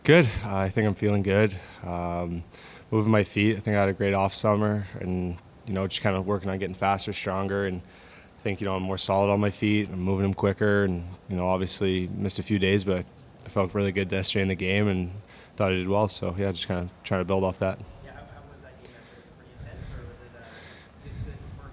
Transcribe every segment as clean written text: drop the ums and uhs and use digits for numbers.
Good. I think I'm feeling good. Moving my feet. I think I had a great off summer, and just kind of working on getting faster, stronger, and I think I'm more solid on my feet. I'm moving them quicker, and obviously missed a few days, but I felt really good yesterday in the game, and thought I did well. So yeah, just kind of trying to build off that. Yeah, how was that game yesterday? Was it pretty intense, or was it the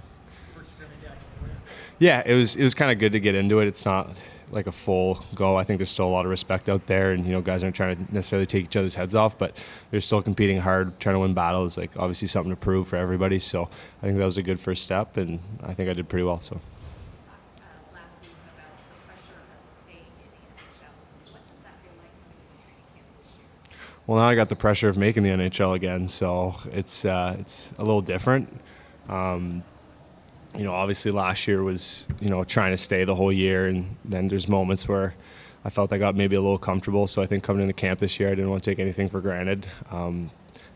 first scrimmage actually? Yeah, it was kind of good to get into it. It's not like a full go. I think there's still a lot of respect out there, and guys aren't trying to necessarily take each other's heads off, but they're still competing hard, trying to win battles. Like obviously something to prove for everybody. So I think that was a good first step, and I think I did pretty well. So. Talked last season about the pressure of staying in the NHL. What does that feel like coming into training camp this year? Well, now I got the pressure of making the NHL again, so it's a little different. Obviously last year was, trying to stay the whole year, and then there's moments where I felt I got maybe a little comfortable. So I think coming into camp this year, I didn't want to take anything for granted. I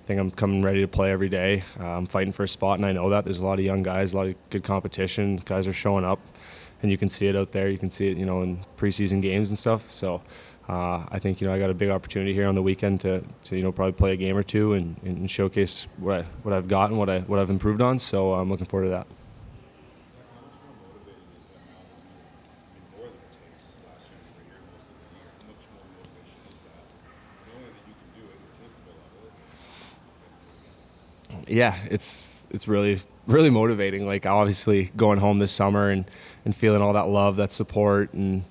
think I'm coming ready to play every day. I'm fighting for a spot, and I know that. There's a lot of young guys, a lot of good competition. Guys are showing up, and you can see it out there. You can see it, in preseason games and stuff. So I think, I got a big opportunity here on the weekend to probably play a game or two and showcase what I've got and what I've improved on. So I'm looking forward to that. Yeah, it's really motivating. Like obviously going home this summer and feeling all that love, that support, and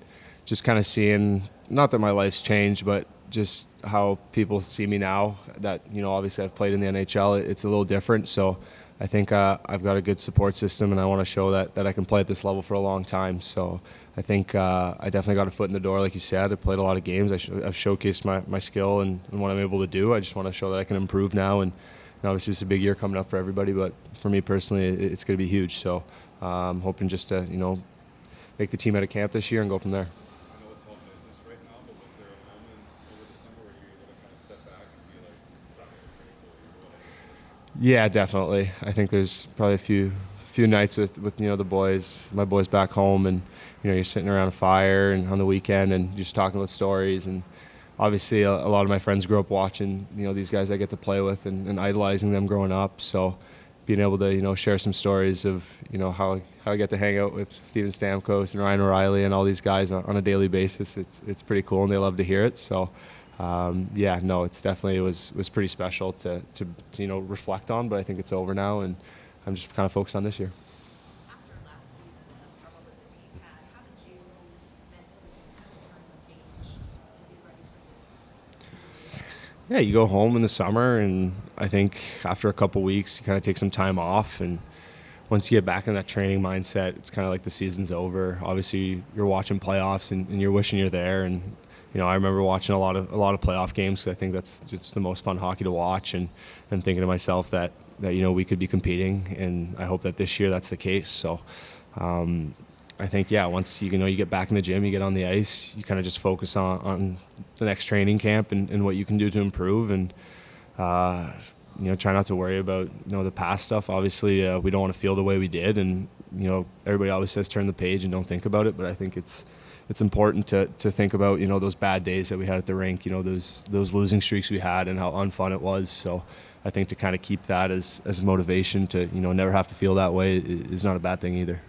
just kind of seeing, not that my life's changed, but just how people see me now. That obviously I've played in the NHL. It's a little different. So I think I've got a good support system, and I want to show that I can play at this level for a long time. So I think I definitely got a foot in the door, like you said. I played a lot of games. I've showcased my skill and what I'm able to do. I just want to show that I can improve now, and obviously it's a big year coming up for everybody, but for me personally, it's going to be huge. So I'm hoping just to make the team out of camp this year and go from there. I know it's all business right now, but was there a moment over the summer where you were able to kind of step back and be like, that was pretty cool? Yeah, definitely. I think there's probably a few nights with the boys, my boys back home, and you're sitting around a fire and on the weekend and just talking about stories. And obviously a lot of my friends grew up watching these guys I get to play with and idolizing them growing up. So being able to share some stories of how I get to hang out with Steven Stamkos and Ryan O'Reilly and all these guys on a daily basis, it's pretty cool, and they love to hear it. So it's definitely was pretty special to reflect on, but I think it's over now, and I'm just kind of focused on this year. After last season and the struggle that the team had, how did you mentally kind of turn the page and be ready for this season? Yeah, you go home in the summer, and I think after a couple weeks, you kind of take some time off, and once you get back in that training mindset, it's kind of like the season's over. Obviously, you're watching playoffs, and you're wishing you're there. And I remember watching a lot of playoff games, 'cause I think that's just the most fun hockey to watch, and thinking to myself that we could be competing, and I hope that this year that's the case. So I think once you get back in the gym, you get on the ice, you kind of just focus on the next training camp and what you can do to improve, and try not to worry about the past stuff. Obviously, we don't want to feel the way we did, and everybody always says turn the page and don't think about it. But I think it's important to think about those bad days that we had at the rink, those losing streaks we had, and how unfun it was. So I think to kind of keep that as motivation to never have to feel that way is not a bad thing either.